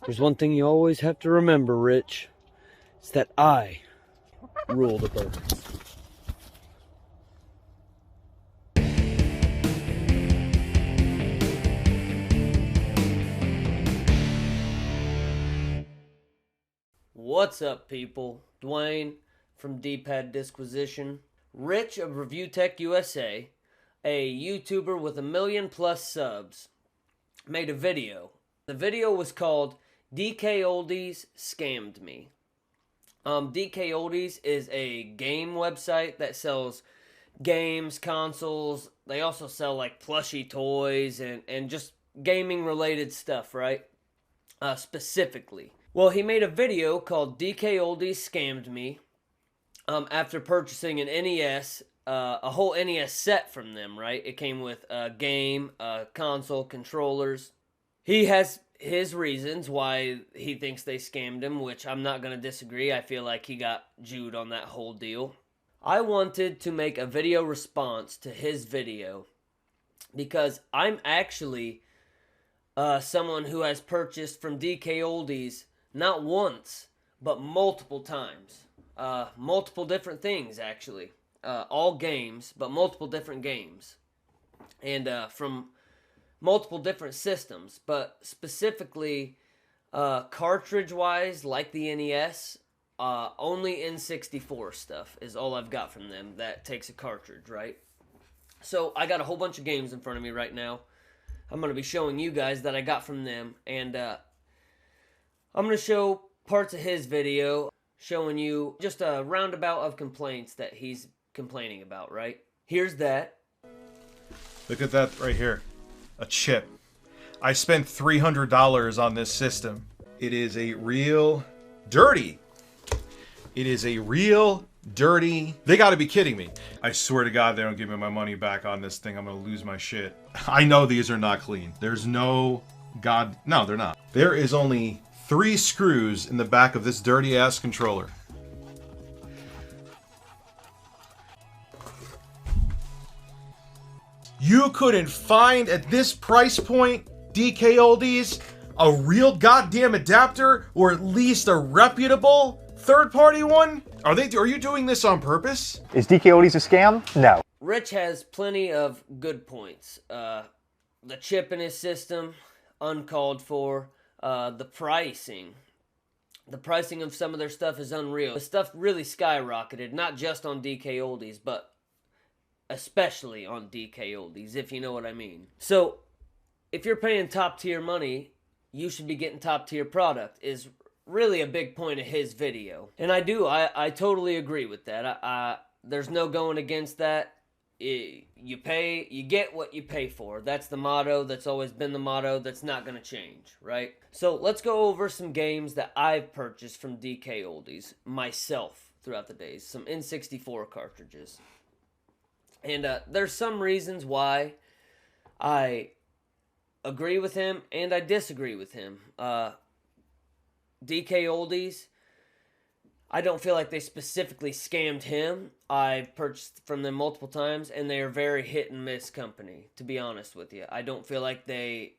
There's one thing you always have to remember, Rich. It's that I rule the birds. What's up, people? Dwayne from D-Pad Disquisition. Rich of ReviewTechUSA, a YouTuber with 1 million+ subs, made a video. The video was called DkOldies Scammed Me. DkOldies is a game website that sells games, consoles. They also sell like plushie toys and just gaming related stuff, right? Specifically. Well, he made a video called DkOldies Scammed Me after purchasing an NES, a whole NES set from them, right? It came with a game, a console, controllers. He has his reasons why he thinks they scammed him, which I'm not going to disagree. I feel like he got Jewed on that whole deal. I wanted to make a video response to his video because I'm actually someone who has purchased from DkOldies not once, but multiple times. Multiple different things, actually. All games, but multiple different games. And from multiple different systems, but specifically cartridge-wise, like the NES, only N64 stuff is all I've got from them that takes a cartridge, right? So I got a whole bunch of games in front of me right now. I'm going to be showing you guys that I got from them, and I'm going to show parts of his video, showing you just a roundabout of complaints that he's complaining about, right? Here's that. Look at that right here. A chip. I spent $300 on this system. It is a real dirty. It is a real dirty. They gotta be kidding me. I swear to God, they don't give me my money back on this thing. I'm gonna lose my shit. I know these are not clean. There's no God. No, they're not. There is only 3 screws in the back of this dirty ass controller. You couldn't find at this price point, DkOldies, a real goddamn adapter, or at least a reputable third-party one? Are you doing this on purpose? Is DkOldies a scam? No. Rich has plenty of good points. The chip in his system, uncalled for. The pricing of some of their stuff is unreal. The stuff really skyrocketed, not just on DkOldies, but especially on DkOldies, if you know what I mean. So, if you're paying top tier money, you should be getting top tier product, is really a big point of his video. And I totally agree with that. There's no going against that. You get what you pay for. That's the motto. That's always been the motto. That's not going to change, right? So let's go over some games that I've purchased from DkOldies myself throughout the days. Some N64 cartridges. And there's some reasons why I agree with him and I disagree with him. DkOldies, I don't feel like they specifically scammed him. I've purchased from them multiple times, and they are very hit and miss company, to be honest with you. I don't feel like they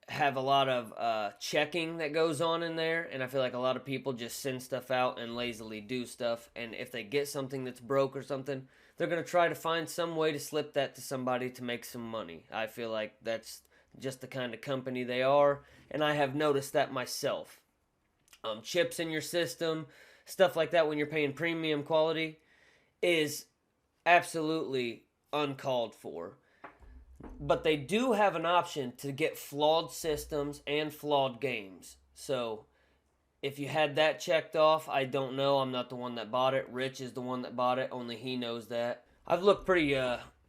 have a lot of checking that goes on in there, and I feel like a lot of people just send stuff out and lazily do stuff, and if they get something that's broke or something, they're going to try to find some way to slip that to somebody to make some money. I feel like that's just the kind of company they are, and I have noticed that myself. Chips in your system, stuff like that when you're paying premium quality is absolutely uncalled for. But they do have an option to get flawed systems and flawed games. So if you had that checked off, I don't know. I'm not the one that bought it. Rich is the one that bought it. Only he knows that. I've looked pretty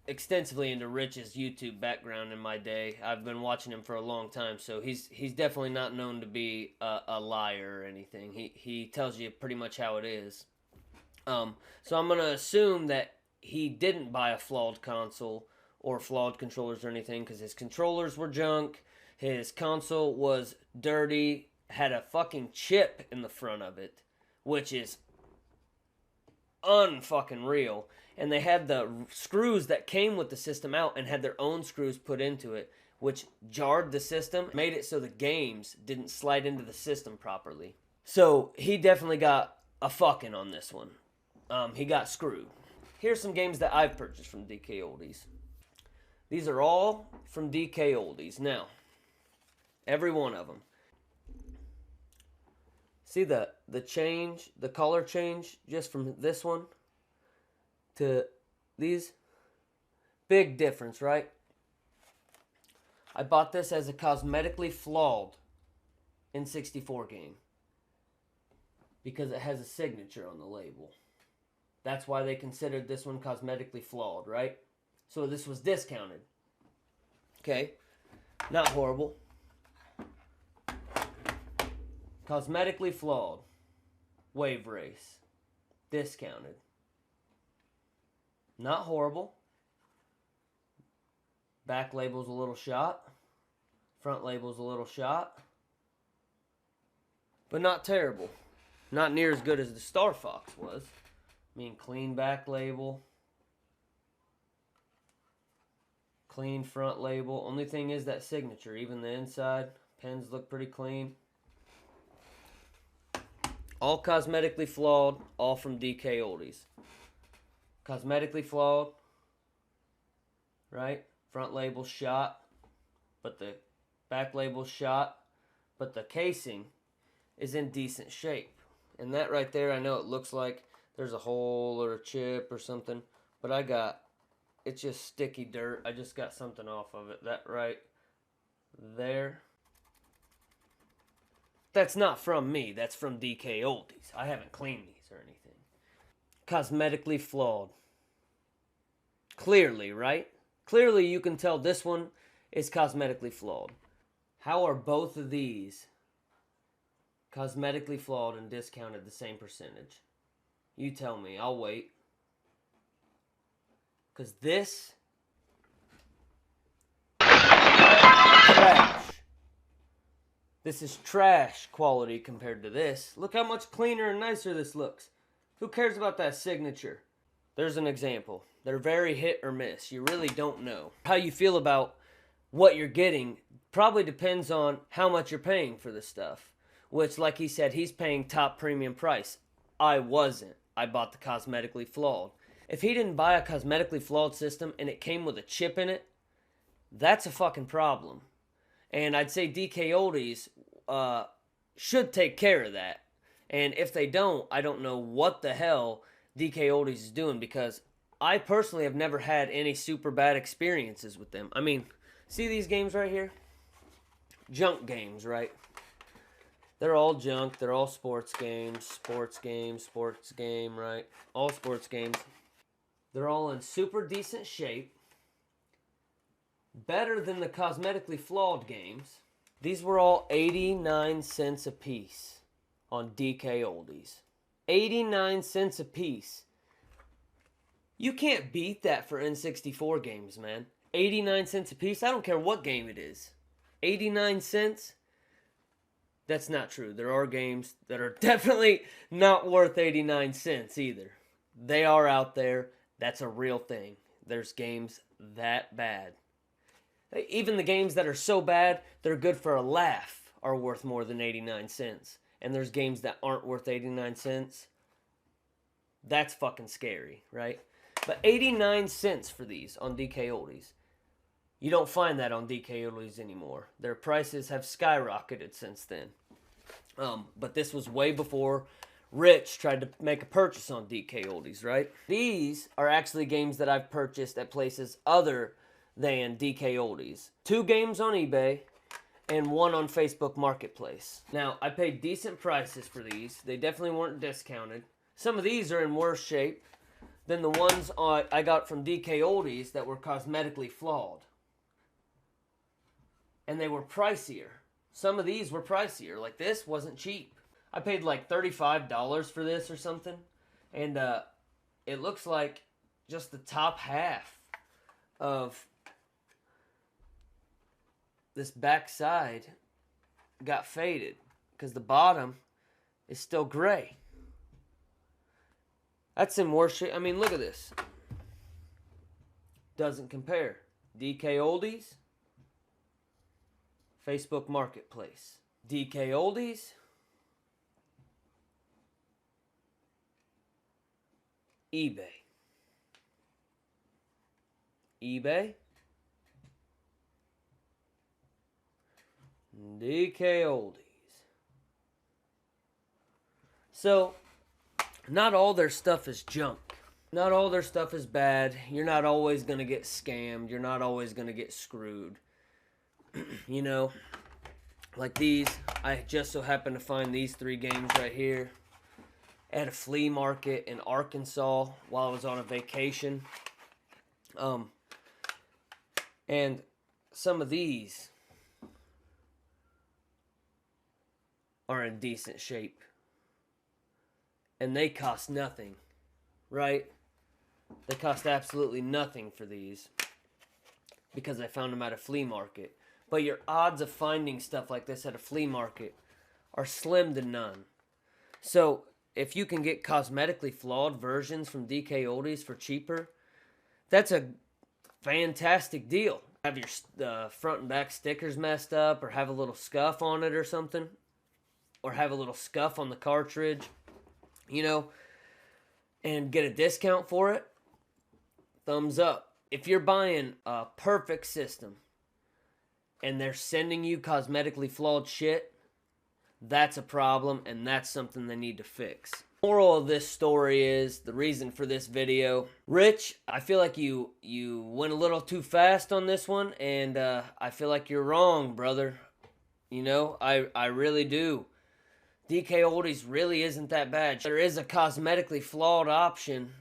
extensively into Rich's YouTube background in my day. I've been watching him for a long time, so he's definitely not known to be a liar or anything. He tells you pretty much how it is. So I'm going to assume that he didn't buy a flawed console or flawed controllers or anything, because his controllers were junk, his console was dirty, had a fucking chip in the front of it, which is unfucking real. And they had the screws that came with the system out and had their own screws put into it, which jarred the system, made it so the games didn't slide into the system properly. So he definitely got a fucking on this one. He got screwed. Here's some games that I've purchased from DkOldies. These are all from DkOldies. Now, every one of them. See the change, the color change just from this one to these? Big difference, right? I bought this as a cosmetically flawed N64 game because it has a signature on the label. That's why they considered this one cosmetically flawed, right? So this was discounted. Okay, not horrible. Cosmetically flawed. Wave Race. Discounted. Not horrible. Back label's a little shot. Front label's a little shot. But not terrible. Not near as good as the Star Fox was. I mean, clean back label. Clean front label. Only thing is that signature. Even the inside. Pens look pretty clean. All cosmetically flawed. All from DkOldies. Cosmetically flawed. Right? Front label shot. But the back label shot. But the casing is in decent shape. And that right there, I know it looks like there's a hole or a chip or something. But it's just sticky dirt. I just got something off of it. That right there. That's not from me. That's from DkOldies. I haven't cleaned these or anything. Cosmetically flawed. Clearly, right? Clearly you can tell this one is cosmetically flawed. How are both of these cosmetically flawed and discounted the same percentage? You tell me. I'll wait. Because this... trash. This is trash quality compared to this. Look how much cleaner and nicer this looks. Who cares about that signature? There's an example. They're very hit or miss. You really don't know. How you feel about what you're getting probably depends on how much you're paying for this stuff. Which, like he said, he's paying top premium price. I wasn't. I bought the cosmetically flawed. If he didn't buy a cosmetically flawed system and it came with a chip in it, that's a fucking problem. And I'd say DkOldies should take care of that. And if they don't, I don't know what the hell DkOldies is doing, because I personally have never had any super bad experiences with them. I mean, see these games right here? Junk games, right? They're all junk. They're all sports game, right? All sports games. They're all in super decent shape. Better than the cosmetically flawed games. These were all 89 cents a piece on DkOldies. 89 cents a piece. You can't beat that for N64 games, man. 89 cents a piece? I don't care what game it is. 89 cents? That's not true. There are games that are definitely not worth 89 cents either. They are out there. That's a real thing. There's games that bad. Even the games that are so bad, they're good for a laugh, are worth more than 89 cents. And there's games that aren't worth 89 cents. That's fucking scary, right? But 89 cents for these on DkOldies. You don't find that on DkOldies anymore. Their prices have skyrocketed since then. But this was way before Rich tried to make a purchase on DkOldies, right? These are actually games that I've purchased at places other than DkOldies. 2 games on eBay and 1 on Facebook Marketplace. Now, I paid decent prices for these. They definitely weren't discounted. Some of these are in worse shape than the ones I got from DkOldies that were cosmetically flawed. And they were pricier. Some of these were pricier. Like this wasn't cheap. I paid like $35 for this or something. And it looks like just the top half of this back side got faded. Because the bottom is still gray. That's in worse shape. I mean, look at this. Doesn't compare. DkOldies. Facebook Marketplace. DkOldies. eBay. eBay. DkOldies. So, not all their stuff is junk. Not all their stuff is bad. You're not always going to get scammed. You're not always going to get screwed. You know, like these. I just so happened to find these 3 games right here at a flea market in Arkansas while I was on a vacation. And some of these are in decent shape. And they cost nothing, right? They cost absolutely nothing for these because I found them at a flea market. But your odds of finding stuff like this at a flea market are slim to none. So if you can get cosmetically flawed versions from DkOldies for cheaper, that's a fantastic deal. Have your front and back stickers messed up, or have a little scuff on it or something, or have a little scuff on the cartridge, you know, and get a discount for it, thumbs up. If you're buying a perfect system and they're sending you cosmetically flawed shit, that's a problem, and that's something they need to fix. Moral of this story is, the reason for this video, Rich, I feel like you went a little too fast on this one, and I feel like you're wrong, brother. You know, I really do. DkOldies really isn't that bad. There is a cosmetically flawed option,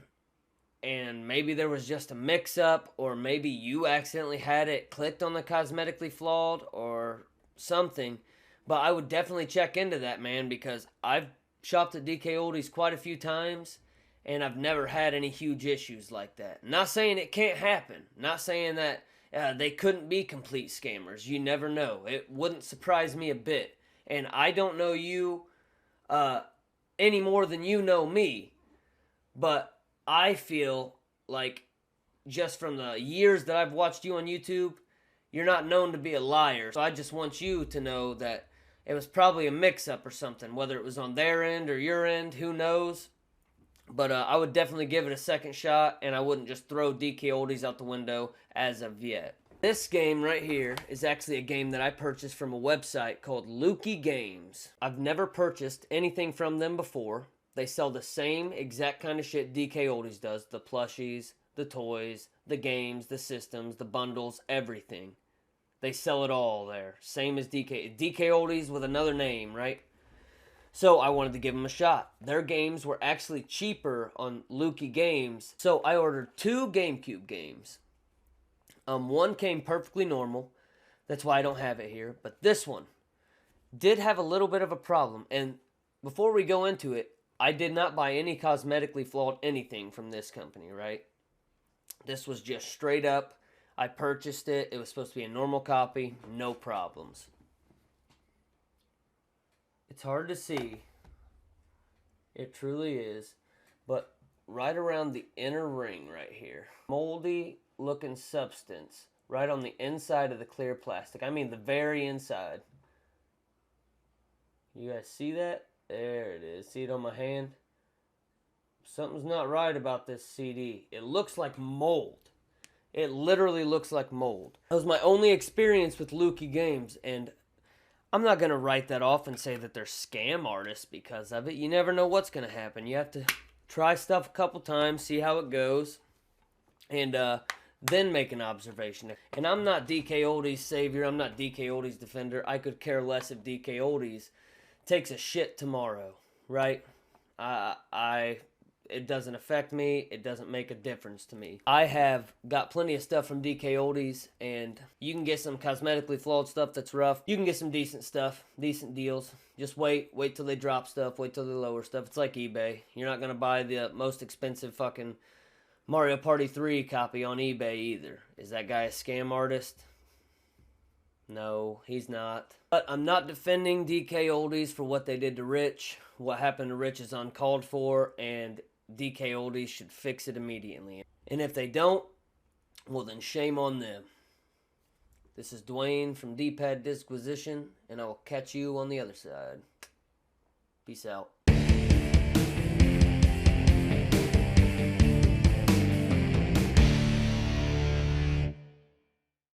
and maybe there was just a mix-up, or maybe you accidentally had it clicked on the cosmetically flawed or something. But I would definitely check into that, man, because I've shopped at DkOldies quite a few times, and I've never had any huge issues like that. Not saying it can't happen. Not saying that they couldn't be complete scammers. You never know. It wouldn't surprise me a bit. And I don't know you any more than you know me, but I feel like, just from the years that I've watched you on YouTube, you're not known to be a liar. So I just want you to know that it was probably a mix-up or something, whether it was on their end or your end, who knows. But I would definitely give it a second shot, and I wouldn't just throw DkOldies out the window as of yet. This game right here is actually a game that I purchased from a website called Lukey Games. I've never purchased anything from them before. They sell the same exact kind of shit DkOldies does. The plushies, the toys, the games, the systems, the bundles, everything. They sell it all there. Same as DkOldies with another name, right? So I wanted to give them a shot. Their games were actually cheaper on Lukey Games. So I ordered 2 GameCube games. One came perfectly normal. That's why I don't have it here. But this one did have a little bit of a problem. And before we go into it, I did not buy any cosmetically flawed anything from this company, right? This was just straight up. I purchased it. It was supposed to be a normal copy. No problems. It's hard to see. It truly is. But right around the inner ring right here, moldy looking substance right on the inside of the clear plastic. I mean the very inside. You guys see that? There it is. See it on my hand? Something's not right about this CD. It looks like mold. It literally looks like mold. That was my only experience with Lukey Games, and I'm not going to write that off and say that they're scam artists because of it. You never know what's going to happen. You have to try stuff a couple times, see how it goes, and then make an observation. And I'm not DkOldies' savior. I'm not DkOldies' defender. I could care less if DkOldies takes a shit tomorrow, right? It doesn't affect me. It doesn't make a difference to me. I have got plenty of stuff from DkOldies, and you can get some cosmetically flawed stuff that's rough. You can get some decent stuff, decent deals. Just wait till they drop stuff, wait till they lower stuff. It's like eBay. You're not going to buy the most expensive fucking Mario Party 3 copy on eBay either. Is that guy a scam artist? No, he's not. But I'm not defending DkOldies for what they did to Rich. What happened to Rich is uncalled for, and DkOldies should fix it immediately. And if they don't, well then shame on them. This is Dwayne from D-Pad Disquisition, and I will catch you on the other side. Peace out.